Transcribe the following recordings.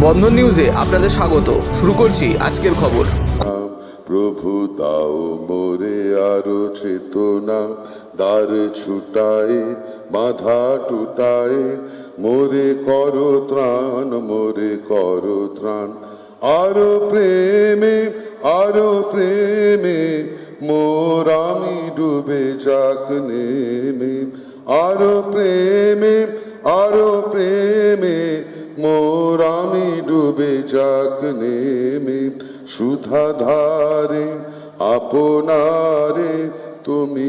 বন্ধন নিউজে আপনাদের স্বাগত। শুরু করছি আজকের খবর। প্রভু দাও মোরে আরো চেতনা, দ্বার ছুটায় বাধা টুটায়, মোরে করো ত্রাণ, মোরে করো ত্রাণ। আরো প্রেমে মোর আমি ডুবে যাক নেমে, আরো প্রেমে মোর আমি ডুবে যাক নেমে। সুধা ধারে আপনারে তুমি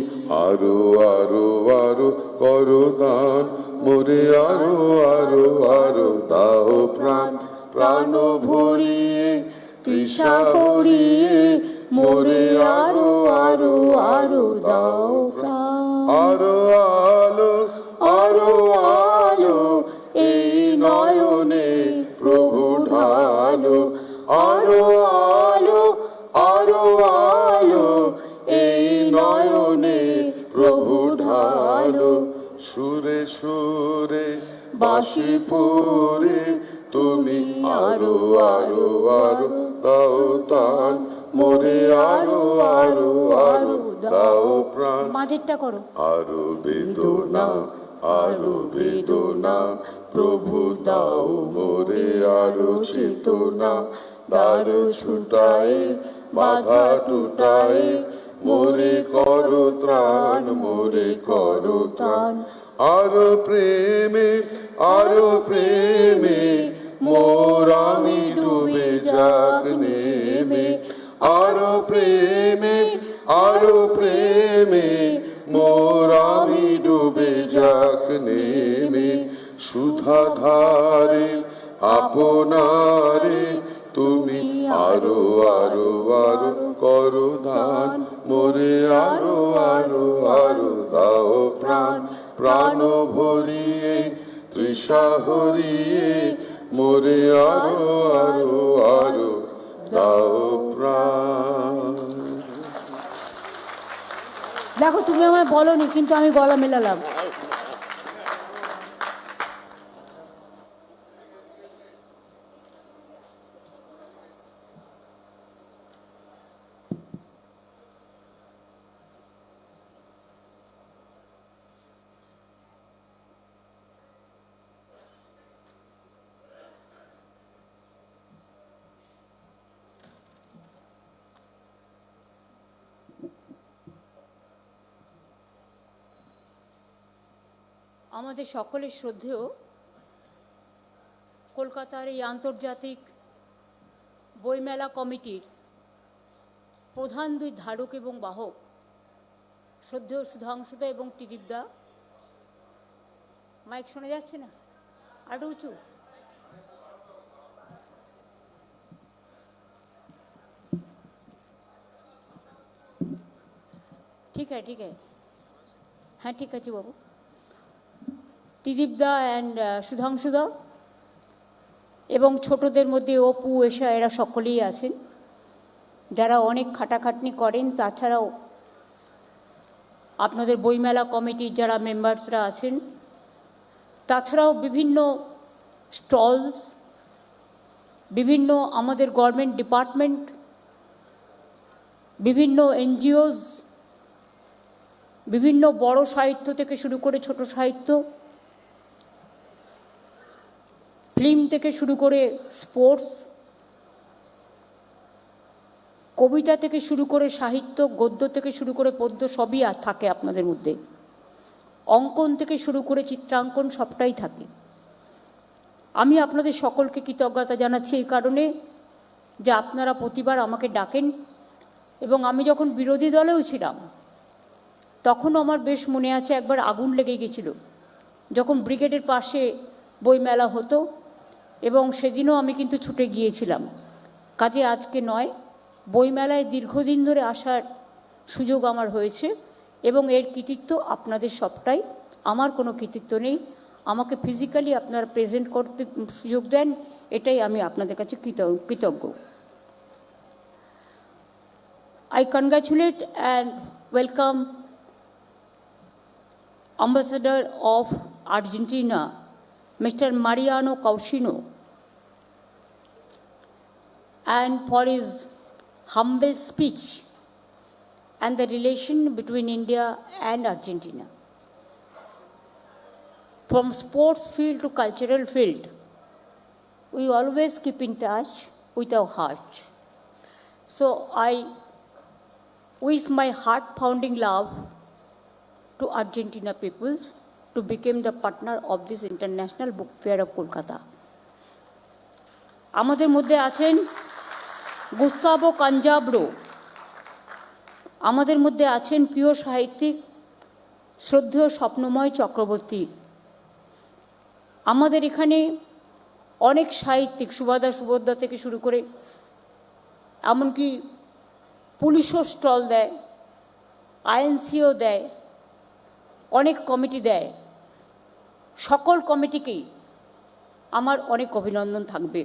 আরো আরো আরো করো দান, মোরে আরো আরো আরো দাও প্রাণ। প্রাণ ভরিয়ে তৃষা হরিয়ে মোরে আরো আরো আরো দাও প্রাণ। আরো আলো এই নয়নে প্রভু ঢালো, আরো আলো এই নয়নে প্রভু ঢালো। সুরে সুরে বাঁশি পরে তুমি আরো আরো আরো দাও তান, মোরে আরো আরো আরো দাও প্রাণ। মাঝেরটা করো। আরো বেদনা প্রভু দাও মোরে আরো চেতনা, দ্বার ছুটায় বাধা টুটায়, মোরে করো ত্রাণ, মোরে করো ত্রাণ। আরো প্রেমে মোর আমি ডুবে যাক নেমে, আরো প্রেমে মোর আমি ডুবে যাক নেমে। সুধা ধারে আপনারে তুমি আরো আরো আরো করো দান, মোরে আরো আরো আরো দাও প্রাণ। প্রাণ ভরিয়ে তৃষা হরিয়ে মোরে আরো আরো আরো দাও প্রাণ। দেখো, তুমি আমায় বলোনি, কিন্তু আমি গলা মেলালাম। আমাদের সকলের শ্রদ্ধেয় কলকাতার এই আন্তর্জাতিক বইমেলা কমিটির প্রধান দুই ধারক এবং বাহক শ্রদ্ধেয় সুধাংশুদা এবং ত্রিদীপদা, মাইক শোনা যাচ্ছে না? আরো উঁচু। ঠিক আছে, হ্যাঁ ঠিক আছে বাবু। ত্রিদীপদা অ্যান্ড সুধাংশুদা এবং ছোটদের মধ্যে অপু, এশা, এরা সকলেই আছেন, যারা অনেক খাটাখাটনি করেন। তাছাড়াও আপনাদের বইমেলা কমিটির যারা মেম্বার্সরা আছেন, তাছাড়াও বিভিন্ন স্টলস, বিভিন্ন আমাদের গভর্নমেন্ট ডিপার্টমেন্ট, বিভিন্ন এনজিওস, বিভিন্ন বড় সাহিত্য থেকে শুরু করে ছোট সাহিত্য, ফিল্ম থেকে শুরু করে স্পোর্টস, কবিতা থেকে শুরু করে সাহিত্য, গদ্য থেকে শুরু করে পদ্য, সবই থাকে আপনাদের মধ্যে। অঙ্কন থেকে শুরু করে চিত্রাঙ্কন, সবটাই থাকে। আমি আপনাদের সকলকে কৃতজ্ঞতা জানাচ্ছি এই কারণে যে আপনারা প্রতিবার আমাকে ডাকেন, এবং আমি যখন বিরোধী দলেও ছিলাম তখনও আমার বেশ মনে আছে, একবার আগুন লেগে গেছিল যখন ব্রিগেডের পাশে বইমেলা হতো, এবং সেদিনও আমি কিন্তু ছুটে গিয়েছিলাম। কাজে আজকে নয়, বইমেলায় দীর্ঘদিন ধরে আসার সুযোগ আমার হয়েছে, এবং এর কৃতিত্ব আপনাদের সবটাই, আমার কোনো কৃতিত্ব নেই। আমাকে ফিজিক্যালি আপনারা প্রেজেন্ট করতে সুযোগ দেন, এটাই আমি আপনাদের কাছে কৃতজ্ঞ। I congratulate and welcome Ambassador of Argentina, Mr. Mariano Caucino, and for his humble speech and the relation between India and Argentina. From sports field to cultural field, we always keep in touch with our hearts. So I wish my heart-pounding love to Argentina people to become the partner of this International Book Fair of Kolkata. আমাদের মধ্যে আছেন Gustavo কাঞ্জাব্রো, আমাদের মধ্যে আছেন প্রিয় সাহিত্যিক শ্রদ্ধেয় স্বপ্নময় চক্রবর্তী, আমাদের এখানে অনেক সাহিত্যিক সুভাদা সুভদ্রা থেকে শুরু করে এমনকি পুলিশও স্টল দেয়, আইএনসিও দেয়, অনেক কমিটি দেয়। সকল কমিটিকেই আমার অনেক অভিনন্দন থাকবে।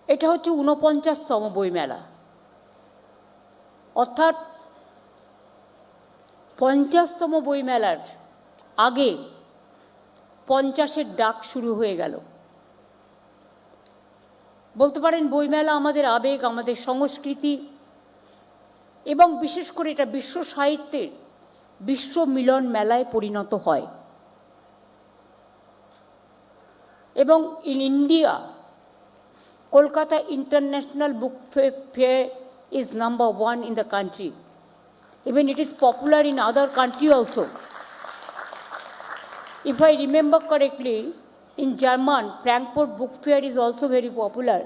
এটা হচ্ছে 49তম বইমেলা, অর্থাৎ 50তম বইমেলার আগে 50-এর ডাক শুরু হয়ে গেল। বলতে পারেন বইমেলা আমাদের আবেগ, আমাদের সংস্কৃতি এবং বিশেষ করে এটা বিশ্ব সাহিত্যের বিশ্ব মিলন মেলায় পরিণত হয়। এবং in India, Kolkata International Book Fair is number 1 in the country. Even it is popular in other countries also. If I remember correctly, in German, Frankfurt Book Fair is also very popular,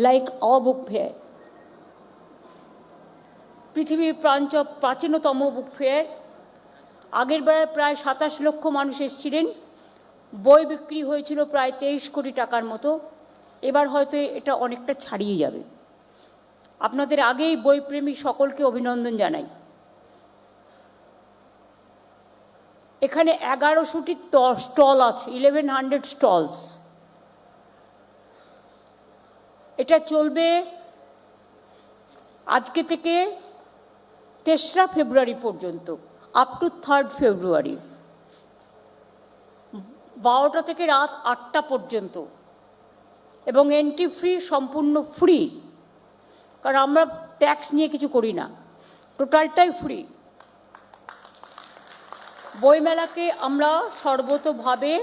like our book fair. পৃথিবীর প্রাচীনতম book fair, আগের বার প্রায় 27 লক্ষ মানুষ এসেছিলেন, বই বিক্রি হয়েছিল প্রায় 23 কোটি টাকার মতো। এবার হয়তো এটা অনেকটা ছাড়িয়ে যাবে। আপনাদের আগেই বইপ্রেমী সকলকে অভিনন্দন জানাই। এখানে 1100টি স্টল আছে, 1100 স্টলস। এটা চলবে আজকে থেকে 3রা ফেব্রুয়ারি পর্যন্ত, আপ টু 3rd ফেব্রুয়ারি, 12টা থেকে রাত 8টা পর্যন্ত। এবং এন্ট্রি ফ্রি, সম্পূর্ণ ফ্রি, কারণ আমরা ট্যাক্স নিয়ে কিছু করি না, টোটালটাই ফ্রি। বইমেলাকে আমরা সর্বতোভাবে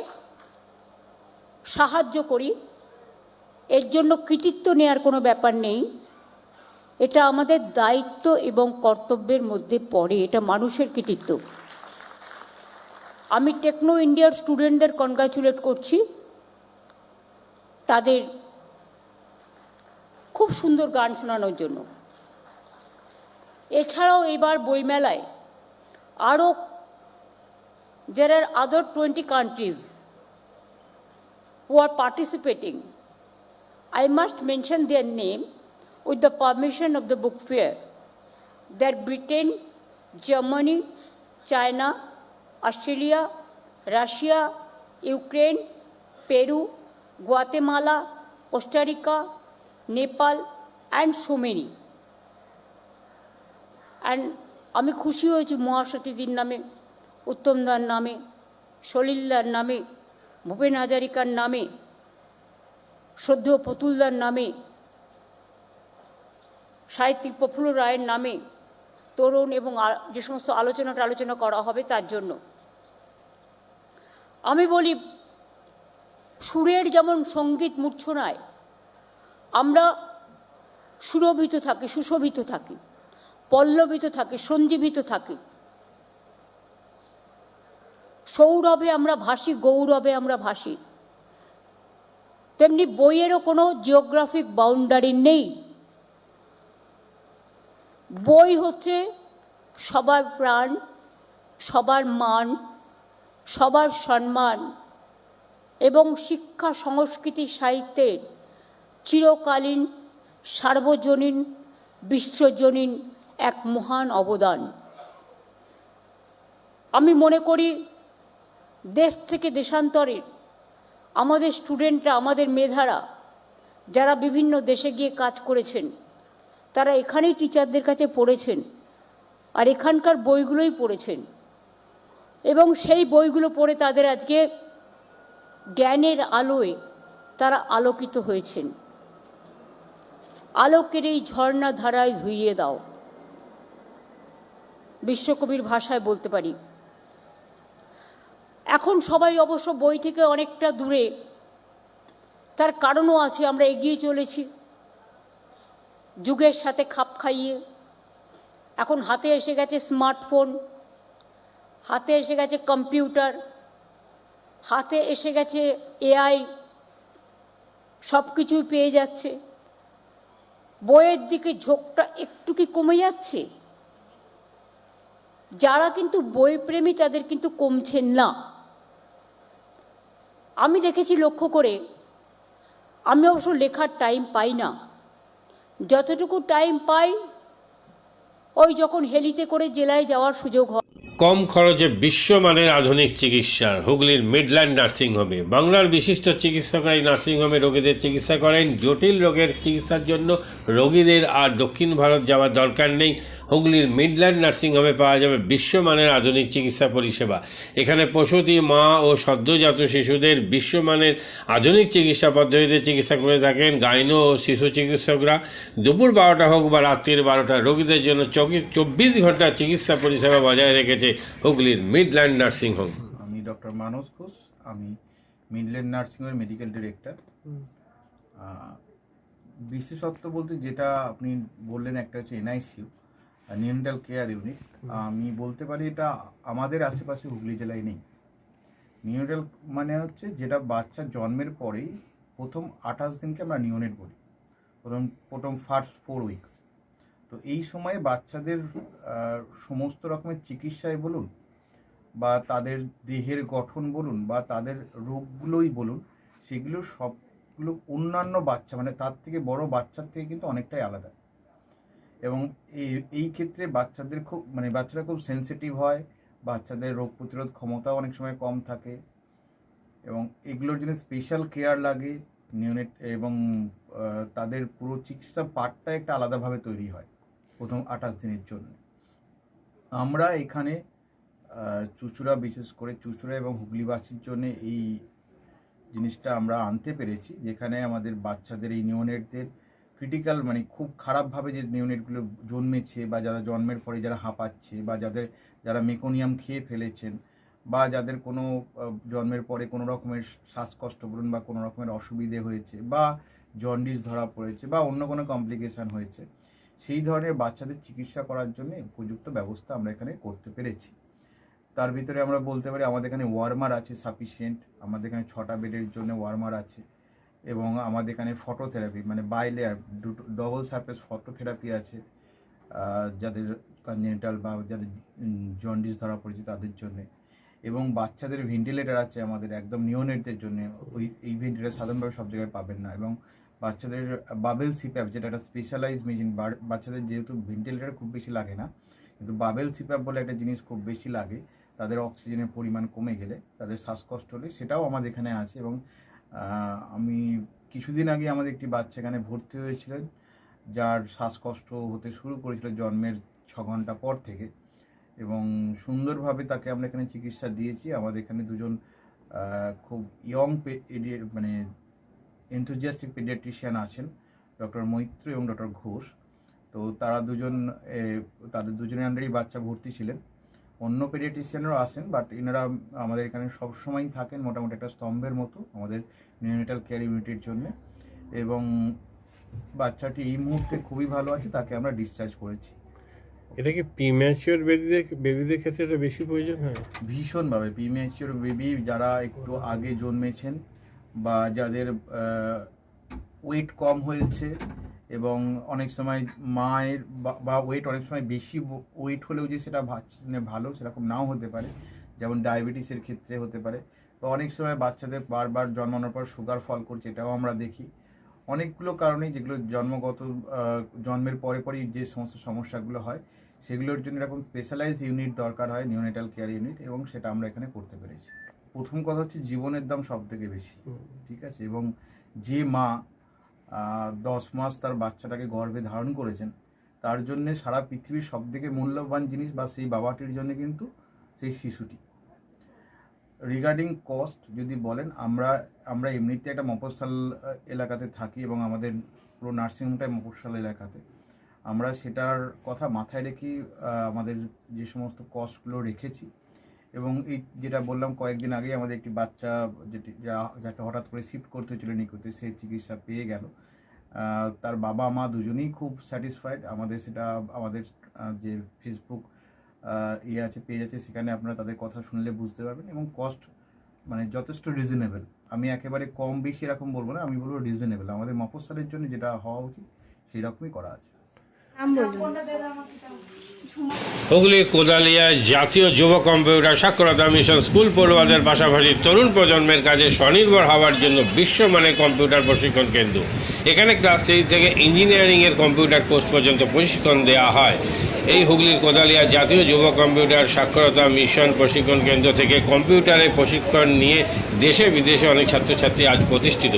সাহায্য করি, এর জন্য কৃতিত্ব নেওয়ার কোনো ব্যাপার নেই। এটা আমাদের দায়িত্ব এবং কর্তব্যের মধ্যে পড়ে, এটা মানুষের কৃতিত্ব। আমি টেকনো ইন্ডিয়ার স্টুডেন্টদের কনগ্রাচুলেট করছি, তাদের খুব সুন্দর গান শোনানোর জন্য। এছাড়াও এবার বইমেলায় আরও there are other 20 countries who are participating. I must mention their name with the permission of the book fair. They are Britain, Germany, China, Australia, Russia, Ukraine, Peru, Guatemala, Costa Rica, Nepal, and so many. And আমি খুশি হয়েছি মহাসতীদির নামে, উত্তমদার নামে, সলিলদার নামে, ভূপেন হাজারিকার নামে, শ্রদ্ধেয় প্রতুলদার নামে, সাহিত্যিক প্রফুল্ল রায়ের নামে, তরুণ এবং যে সমস্ত আলোচনা করা হবে তার জন্য। আমি বলি, সুরের যেমন সঙ্গীত মূর্ছনায় আমরা সুরভিত থাকি, সুশোভিত থাকি, পল্লবিত থাকি, সঞ্জীবিত থাকি, সৌরভে আমরা ভাসি, গৌরবে আমরা ভাসি, তেমনি বইয়েরও কোনো জিওগ্রাফিক বাউন্ডারি নেই। বই হচ্ছে সবার প্রাণ, সবার মান, সবার সম্মান এবং শিক্ষা, সংস্কৃতি, সাহিত্যের চিরকালীন, সার্বজনীন, বিশ্বজনীন এক মহান অবদান। আমি মনে করি দেশ থেকে দেশান্তরের আমাদের স্টুডেন্টরা, আমাদের মেধারা যারা বিভিন্ন দেশে গিয়ে কাজ করেছেন, তারা এখানেই টিচারদের কাছে পড়েছেন আর এখানকার বইগুলোই পড়েছেন এবং সেই বইগুলো পড়ে তাদের আজকে জ্ঞানের আলোয় তারা আলোকিত হয়েছেন। আলোকের এই ঝর্ণা ধারায় ধুইয়ে দাও, বিশ্বকবির ভাষায় বলতে পারি। এখন সবাই অবশ্য বই থেকে অনেকটা দূরে, তার কারণও আছে, আমরা এগিয়ে চলেছি যুগের সাথে খাপ খাইয়ে। এখন হাতে এসে গেছে স্মার্টফোন, হাতে এসে গেছে কম্পিউটার, হাতে এসে গেছে এআই, সব কিছুই পেয়ে যাচ্ছে। বইয়ের দিকে ঝোঁকটা একটু কি কমে যাচ্ছে? যারা কিন্তু বইপ্রেমী তাদের কিন্তু কমছেন না। আমি দেখেছি লক্ষ্য করে, আমি অবশ্য লেখার টাইম পাই না, যতটুকু টাইম পাই ওই যখন হেলিতে করে জেলায় যাওয়ার সুযোগ হয়। কম খরচে বিশ্বমানের আধুনিক চিকিৎসার হুগলির মিডল্যান্ড নার্সিংহোমে বাংলার বিশিষ্ট চিকিৎসকরা এই নার্সিংহোমে রোগীদের চিকিৎসা করেন। জটিল রোগের চিকিৎসার জন্য রোগীদের আর দক্ষিণ ভারত যাওয়ার দরকার নেই। হুগলির মিডল্যান্ড নার্সিংহোমে পাওয়া যাবে বিশ্বমানের আধুনিক চিকিৎসা পরিষেবা। এখানে প্রসূতি, মা ও সদ্যজাত শিশুদের বিশ্বমানের আধুনিক চিকিৎসা পদ্ধতিতে চিকিৎসা করে থাকেন গাইনো ও শিশু চিকিৎসকরা। দুপুর 12টা হোক বা রাত্রির 12টা, রোগীদের জন্য 24 ঘন্টা চিকিৎসা পরিষেবা বজায় রেখেছে হুগলির মিডল্যান্ড নার্সিং হোম। আমি ডক্টর মানস ঘোষ, আমি মিডল্যান্ড নার্সিং হোমের মেডিকেল ডিরেক্টর। বিশেষত্ব বলতে যেটা আপনি বললেন, একটা হচ্ছে এনআইসিইউ, নিউনেটাল কেয়ার ইউনিট। আমি বলতে পারি এটা আমাদের আশেপাশে হুগলি জেলায় নেই। নিউনেটাল মানে হচ্ছে যেটা বাচ্চা জন্মের পরেই প্রথম 28 দিনকে আমরা নিউনেট বলি, প্রথম ফার্স্ট 4 উইকস। তো এই সময়ে বাচ্চাদের সমস্ত রকমের চিকিৎসায় বলুন বা তাদের দেহের গঠন বলুন বা তাদের রোগগুলোই বলুন, সেগুলো সবগুলো অন্যান্য বাচ্চা মানে তার থেকে বড় বাচ্চার থেকে কিন্তু অনেকটাই আলাদা। এবং এই ক্ষেত্রে বাচ্চাদের বাচ্চারা খুব সেন্সিটিভ হয়, বাচ্চাদের রোগ প্রতিরোধ ক্ষমতাও অনেক সময় কম থাকে এবং এগুলোর জন্য স্পেশাল কেয়ার লাগে নিউনেট, এবং তাদের পুরো চিকিৎসা পার্টটা একটা আলাদাভাবে তৈরি হয় প্রথম 28 দিনের জন্য। আমরা এখানে চুঁচুড়া, বিশেষ করে চুঁচুড়া এবং হুগলিবাসীর জন্য এই জিনিসটা আমরা আনতে পেরেছি, যেখানে আমাদের বাচ্চাদের এই নিউনেটদের ক্রিটিক্যাল খুব খারাপভাবে যে নিউনেটগুলো জন্মেছে বা যারা জন্মের পরে যারা হাঁপাচ্ছে বা যারা মেকোনিয়াম খেয়ে ফেলেছেন বা যাদের কোনো জন্মের পরে কোনো রকমের শ্বাসকষ্ট বলুন বা কোনো রকমের অসুবিধে হয়েছে বা জন্ডিস ধরা পড়েছে বা অন্য কোনো কমপ্লিকেশান হয়েছে, সেই ধরনের বাচ্চাদের চিকিৎসা করার জন্য উপযুক্ত ব্যবস্থা আমরা এখানে করতে পেরেছি। তার ভিতরে আমরা বলতে পারি আমাদের এখানে ওয়ার্মার আছে সাফিসিয়েন্ট, আমাদের এখানে 6টা বেডের জন্য ওয়ার্মার আছে, এবং আমাদের এখানে phototherapy bilayer double surface phototherapy আছে যাদের কনজেনিটাল বা যাদের জন্ডিস ধরা পড়েছে তাদের জন্য, এবং বাচ্চাদের ভেন্টিলেটার আছে আমাদের একদম নিওনেটদের জন্য। এই ভেন্টিলেটার সাধারণভাবে সব জায়গায় পাবেন না, এবং বাচ্চাদের বাবেল সিপ্যাপ যেটা একটা স্পেশালাইজ মেশিন, বাচ্চাদের যেহেতু ভেন্টিলেটার খুব বেশি লাগে না, কিন্তু বাবেল সিপ্যাপ বলে একটা জিনিস খুব বেশি লাগে, তাদের অক্সিজেনের পরিমাণ কমে গেলে, তাদের শ্বাসকষ্ট হলে, সেটাও আমাদের এখানে আছে। এবং আমি কিছুদিন আগে আমাদের একটি বাচ্চা এখানে ভর্তি হয়েছিলেন যার শ্বাসকষ্ট হতে শুরু করেছিল জন্মের 6 ঘন্টা পর থেকে, এবং সুন্দরভাবে তাকে আমরা এখানে চিকিৎসা দিয়েছি। আমাদের এখানে দুজন খুব ইয়ং এনথুজিয়াস্টিক পেডিয়াট্রিশিয়ান আছেন, ডক্টর মৈত্র এবং ডক্টর ঘোষ। তো তারা তাদের দুজনের আন্ডারেই বাচ্চা ভর্তি ছিলেন। অন্য পেডিয়াট্রিশিয়ানরাও আসেন, বাট এনারা আমাদের এখানে সবসময়ই থাকেন মোটামুটি একটা স্তম্ভের মতো আমাদের নিউনেটাল কেয়ার ইউনিটের জন্য। এবং বাচ্চাটি এই মুহূর্তে খুবই ভালো আছে, তাকে আমরা ডিসচার্জ করেছি। এটা কি প্রিম্যাচিওর বেবিদের ক্ষেত্রে এটা বেশি প্রয়োজন হয়? ভীষণভাবে প্রিম্যাচিওর বেবি যারা একটু আগে জন্মেছেন বা যাদের ওয়েট কম হয়েছে, এবং অনেক সময় মায়ের বা ওয়েট অনেক সময় বেশি ওয়েট হলেও যে সেটা ভালো সেরকম নাও হতে পারে, যেমন ডায়াবেটিসের ক্ষেত্রে হতে পারে। তো অনেক সময় বাচ্চাদের বারবার জন্মানোর পর সুগার ফল করছে, এটাও আমরা দেখি। অনেকগুলো কারণেই যেগুলো জন্মের পরেই যে সমস্ত সমস্যাগুলো হয়, সেগুলোর জন্য এরকম স্পেশালাইজড ইউনিট দরকার হয়, নিউনেটাল কেয়ার ইউনিট, এবং সেটা আমরা এখানে করতে পেরেছি। প্রথম কথা হচ্ছে জীবনের দাম সব থেকে বেশি, ঠিক আছে, এবং যে মা 10 মাস তার বাচ্চাটাকে গর্ভে ধারণ করেছেন, তার জন্য সারা পৃথিবীর সব থেকে মূল্যবান জিনিস বা সেই বাবাটির জন্য কিন্তু সেই শিশুটি। রিগার্ডিং কস্ট যদি বলেন, আমরা এমনিতে একটা মফস্বল এলাকাতে থাকি এবং আমাদের পুরো নার্সিংহোমটাই মফস্বল এলাকাতে। আমরা সেটার কথা মাথায় রেখেই আমাদের যে সমস্ত কস্টগুলো রেখেছি। এবং এই যেটা বললাম, কয়েকদিন আগেই আমাদের একটি বাচ্চা যাকে হঠাৎ করে শিফট করতে হয়েছিল নিকুতে, সেই চিকিৎসা পেয়ে গেল। তার বাবা মা দুজনেই খুব স্যাটিসফাইড। আমাদের যে ফেসবুক আছে, পেজ আছে, সেখানে আপনারা তাদের কথা শুনলে বুঝতে পারবেন। এবং কস্ট মানে যথেষ্ট রিজনেবল। আমি একেবারে কম বেশি এরকম বলবো না, আমি বলবো রিজনেবল। আমাদের মফস্বলের জন্য যেটা হওয়া উচিত সেই রকমই করা আছে। হুগলির কোদালিয়া জাতীয় যুব কম্পিউটার সাক্ষরতা মিশন স্কুল পড়ুয়াদের পাশাপাশি তরুণ প্রজন্মের কাজে স্বনির্ভর হওয়ার জন্য বিশ্বমানের কম্পিউটার প্রশিক্ষণ কেন্দ্র। এখানে ক্লাস 3 থেকে ইঞ্জিনিয়ারিংয়ের কম্পিউটার কোর্স পর্যন্ত প্রশিক্ষণ দেওয়া হয়। এই হুগলির কোদালিয়া জাতীয় যুব কম্পিউটার সাক্ষরতা মিশন প্রশিক্ষণ কেন্দ্র থেকে কম্পিউটারের প্রশিক্ষণ নিয়ে দেশে বিদেশে অনেক ছাত্রছাত্রী আজ প্রতিষ্ঠিত।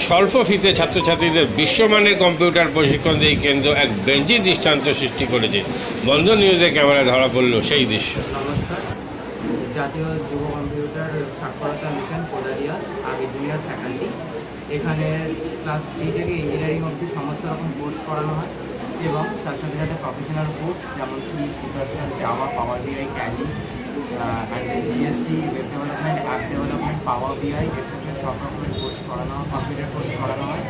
স্বল্প ফিতে ছাত্রছাত্রীদের বিশ্বমানের কম্পিউটার প্রশিক্ষণ দিয়ে এই কেন্দ্র এক বেঞ্জি দৃষ্টান্ত সৃষ্টি করেছে। বন্ধন নিউজের ক্যামেরায় ধরা পড়ল সেই দৃশ্য। নমস্কার, জাতীয় যুব কম্পিউটার সাক্ষরতা মিশন কোদালিয়া, আগে জুনিয়র ফ্যাকাল্টি। এখানে ক্লাস 3 থেকে ইঞ্জিনিয়ারিং অবধি সমস্ত রকম কোর্স করানো হয় এবং তার সাথে সাথে প্রফেশনাল কোর্স যেমন সি++, Java, power BI, Tally, GST, web development, app development, power BI extra সব রকমের কোর্স করানো হয়, কম্পিউটার কোর্স করানো হয়।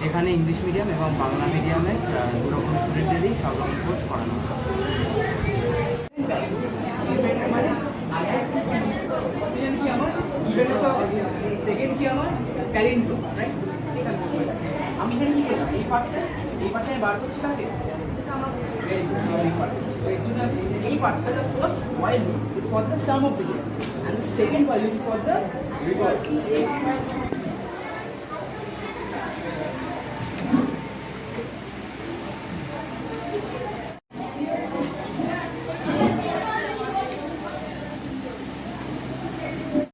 এখানে ইংলিশ মিডিয়াম এবং বাংলা মিডিয়ামে দুরকম স্টুডেন্টদেরই সব রকম কোর্স করানো হয়। সেকেন্ড কি আমার ক্যালেন্ডার, রাইট? আমি এখানে কি করলাম, এই পার্টটা বার করছি কাকে, এই পার্টটা first while loop is for the sum of digits and the second while loop is for the reverse.